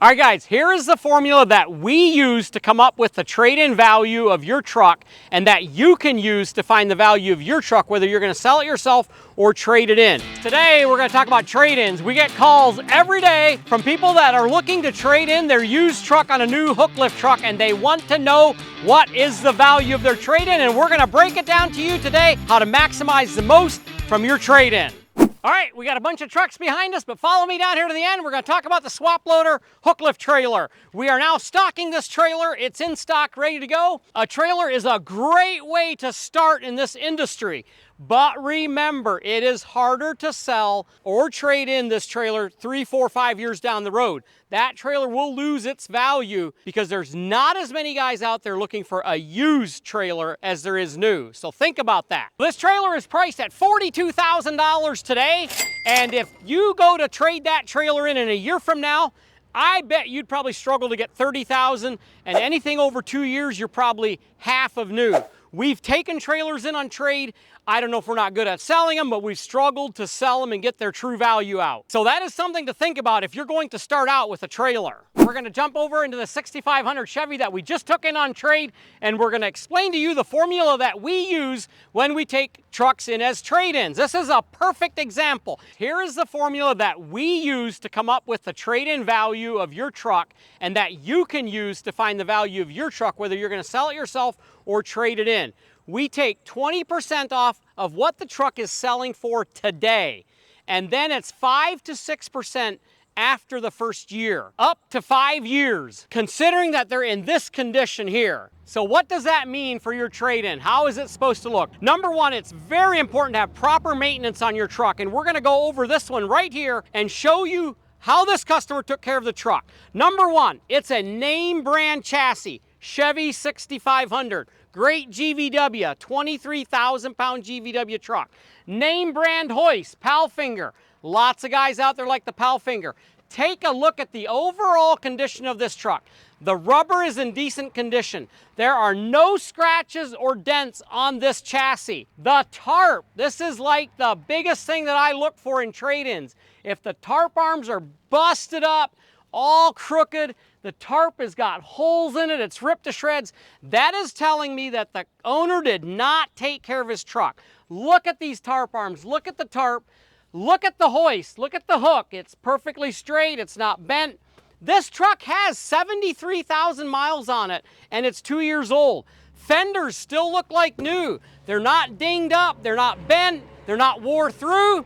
All right, guys, here is the formula that we use to come up with the trade-in value of your truck and that you can use to find the value of your truck, whether you're going to sell it yourself or trade it in. Today, we're going to talk about trade-ins. We get calls every day from people that are looking to trade in their used truck on a new Hooklift truck, and they want to know what is the value of their trade-in, and we're going to break it down to you today, how to maximize the most from your trade-in. All right, we got a bunch of trucks behind us, but follow me down here to the end. We're going to talk about the swap loader Hooklift trailer. We are now stocking this trailer. It's in stock, ready to go. A trailer is a great way to start in this industry. But remember, it is harder to sell or trade in this trailer 3, 4, 5 years down the road. That trailer will lose its value because there's not as many guys out there looking for a used trailer as there is new. So think about that. This trailer is priced at $42,000 today. And if you go to trade that trailer in a year from now, I bet you'd probably struggle to get $30,000, and anything over 2 years, you're probably half of new. We've taken trailers in on trade. I don't know if we're not good at selling them, but we've struggled to sell them and get their true value out. So that is something to think about if you're going to start out with a trailer. We're going to jump over into the 6500 Chevy that we just took in on trade, and we're going to explain to you the formula that we use when we take trucks in as trade-ins. This is a perfect example. Here is the formula that we use to come up with the trade-in value of your truck and that you can use to find the value of your truck, whether you're going to sell it yourself or trade it in. We take 20% off of what the truck is selling for today, and then it's 5 to 6% after the first year, up to 5 years, considering that they're in this condition here. So what does that mean for your trade-in? How is it supposed to look? Number one, it's very important to have proper maintenance on your truck, and we're gonna go over this one right here and show you how this customer took care of the truck. Number one, it's a name brand chassis, Chevy 6500. Great GVW, 23,000 pound GVW truck. Name brand hoist, Palfinger. Lots of guys out there like the Palfinger. Take a look at the overall condition of this truck. The rubber is in decent condition. There are no scratches or dents on this chassis. The tarp, this is like the biggest thing that I look for in trade-ins. If the tarp arms are busted up, all crooked, the tarp has got holes in it, it's ripped to shreds, that is telling me that the owner did not take care of his truck. Look at these tarp arms, look at the tarp, look at the hoist, look at the hook. It's perfectly straight, it's not bent. This truck has 73,000 miles on it, and it's 2 years old. Fenders still look like new. They're not dinged up, they're not bent, they're not wore through.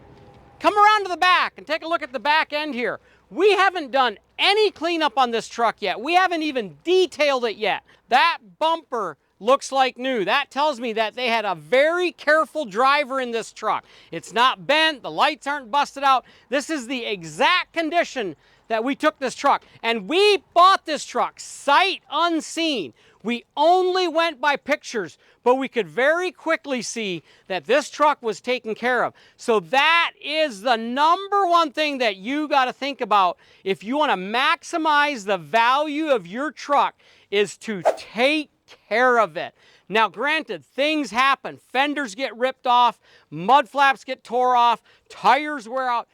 Come around to the back and take a look at the back end here. We haven't done any cleanup on this truck yet. We haven't even detailed it yet. That bumper looks like new. That tells me that they had a very careful driver in this truck. It's not bent, the lights aren't busted out. This is the exact condition that we took this truck. And we bought this truck sight unseen. We only went by pictures, but we could very quickly see that this truck was taken care of. So that is the number one thing that you got to think about if you want to maximize the value of your truck, is to take care of it. Now, granted, things happen. Fenders get ripped off, mud flaps get tore off, tires wear out.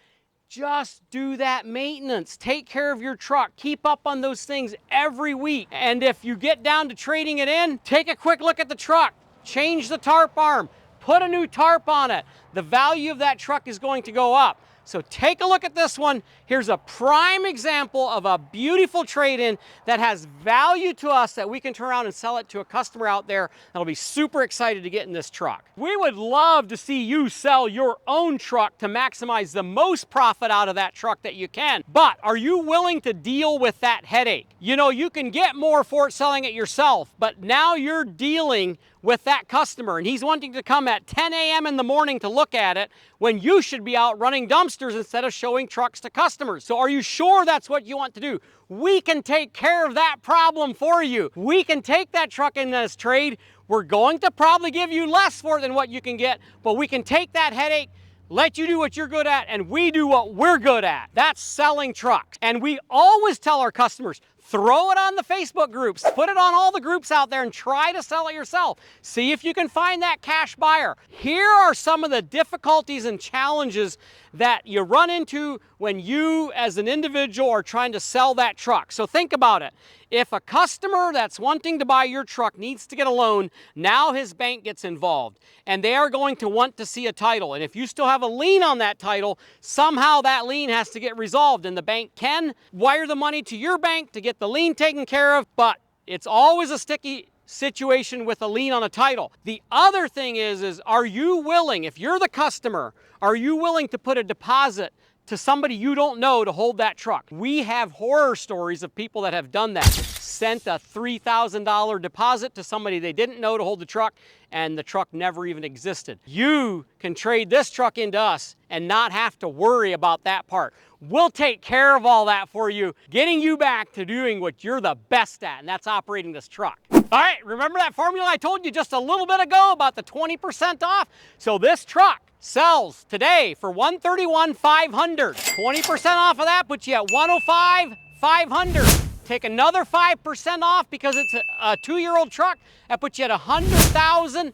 Just do that maintenance. Take care of your truck. Keep up on those things every week. And if you get down to trading it in, take a quick look at the truck. Change the tarp arm. Put a new tarp on it. The value of that truck is going to go up. So take a look at this one. Here's a prime example of a beautiful trade-in that has value to us that we can turn around and sell it to a customer out there that'll be super excited to get in this truck. We would love to see you sell your own truck to maximize the most profit out of that truck that you can. But are you willing to deal with that headache? You know, you can get more for it selling it yourself, but now you're dealing with that customer and he's wanting to come at 10 a.m. in the morning to look at it when you should be out running dumpsters instead of showing trucks to customers. So are you sure that's what you want to do? We can take care of that problem for you. We can take that truck in as trade. We're going to probably give you less for it than what you can get, but we can take that headache, let you do what you're good at, and we do what we're good at. That's selling trucks. And we always tell our customers, throw it on the Facebook groups, put it on all the groups out there and try to sell it yourself. See if you can find that cash buyer. Here are some of the difficulties and challenges that you run into when you as an individual are trying to sell that truck. So think about it. If a customer that's wanting to buy your truck needs to get a loan, now his bank gets involved and they are going to want to see a title. And if you still have a lien on that title, somehow that lien has to get resolved and the bank can wire the money to your bank to get the lien taken care of, but it's always a sticky situation with a lien on a title. The other thing is are you willing, if you're the customer, are you willing to put a deposit to somebody you don't know to hold that truck? We have horror stories of people that have done that. Sent a $3,000 deposit to somebody they didn't know to hold the truck, and the truck never even existed. You can trade this truck into us and not have to worry about that part. We'll take care of all that for you, getting you back to doing what you're the best at, and that's operating this truck. All right, remember that formula I told you just a little bit ago about the 20% off? So this truck sells today for $131,500. 20% off of that puts you at $105,500. Take another 5% off because it's a 2-year-old truck. That puts you at $100,000.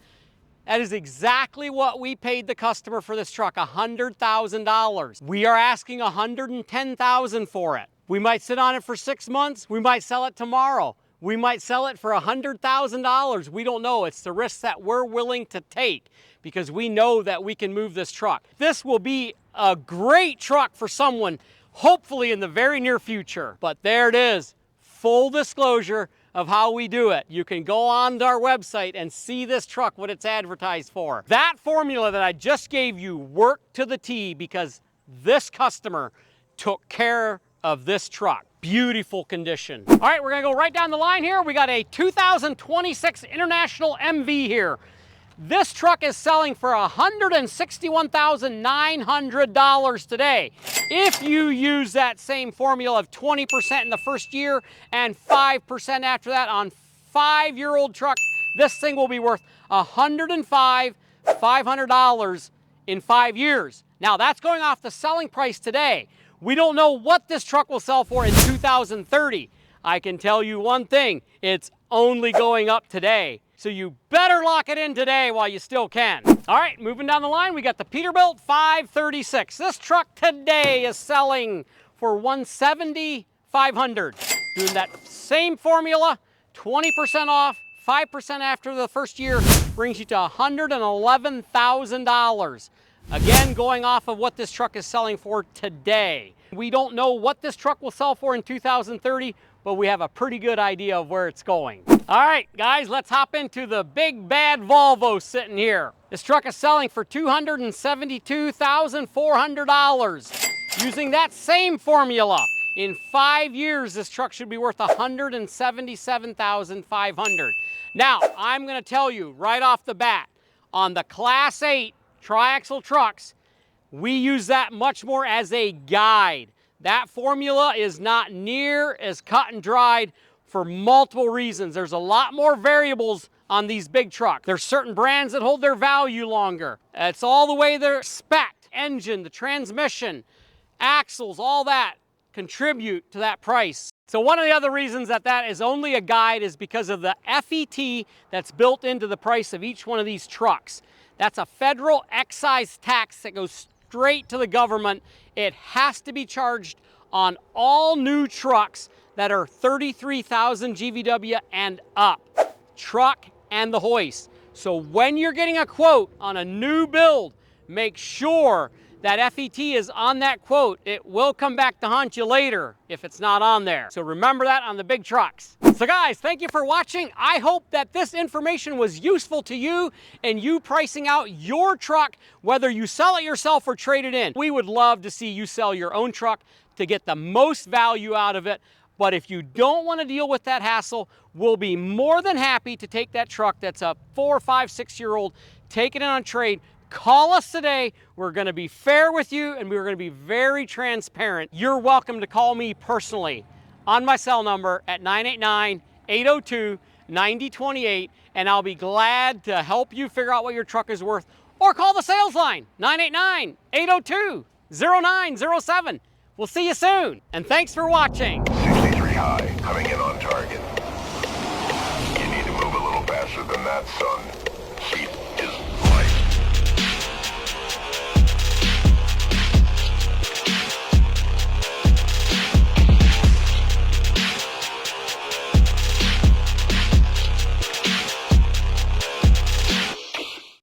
That is exactly what we paid the customer for this truck, $100,000. We are asking $110,000 for it. We might sit on it for 6 months. We might sell it tomorrow. We might sell it for $100,000. We don't know. It's the risks that we're willing to take because we know that we can move this truck. This will be a great truck for someone, hopefully in the very near future. But there it is, full disclosure of how we do it. You can go on to our website and see this truck, what it's advertised for. That formula that I just gave you worked to the T because this customer took care of this truck. Beautiful condition. All right, we're gonna go right down the line here. We got a 2026 International MV here. This truck is selling for $161,900 today. If you use that same formula of 20% in the first year and 5% after that on 5-year-old truck, this thing will be worth $105,500 in 5 years. Now that's going off the selling price today. We don't know what this truck will sell for in 2030. I can tell you one thing, it's only going up today. So you better lock it in today while you still can. All right, moving down the line, we got the Peterbilt 536. This truck today is selling for $170,500. Doing that same formula, 20% off, 5% after the first year, brings you to $111,000. Again, going off of what this truck is selling for today. We don't know what this truck will sell for in 2030, but we have a pretty good idea of where it's going. All right, guys, let's hop into the big bad Volvo sitting here. This truck is selling for $272,400. Using that same formula, in 5 years, this truck should be worth $177,500. Now, I'm gonna tell you right off the bat, on the Class 8 triaxle trucks, we use that much more as a guide. That formula is not near as cut and dried for multiple reasons. There's a lot more variables on these big trucks. There's certain brands that hold their value longer. It's all the way they're spec'd. Engine, the transmission, axles, all that contribute to that price. So one of the other reasons that that is only a guide is because of the FET that's built into the price of each one of these trucks. That's a federal excise tax that goes straight to the government. It has to be charged on all new trucks that are 33,000 GVW and up, truck and the hoist. So when you're getting a quote on a new build, make sure that FET is on that quote. It will come back to haunt you later if it's not on there. So remember that on the big trucks. So guys, thank you for watching. I hope that this information was useful to you and you pricing out your truck, whether you sell it yourself or trade it in. We would love to see you sell your own truck to get the most value out of it. But if you don't want to deal with that hassle, we'll be more than happy to take that truck that's a 4, 5, 6-year-old, take it in on trade. Call us today. We're going to be fair with you and we're going to be very transparent. You're welcome to call me personally on my cell number at 989-802-9028, and I'll be glad to help you figure out what your truck is worth, or call the sales line, 989-802-0907. We'll see you soon, and thanks for watching.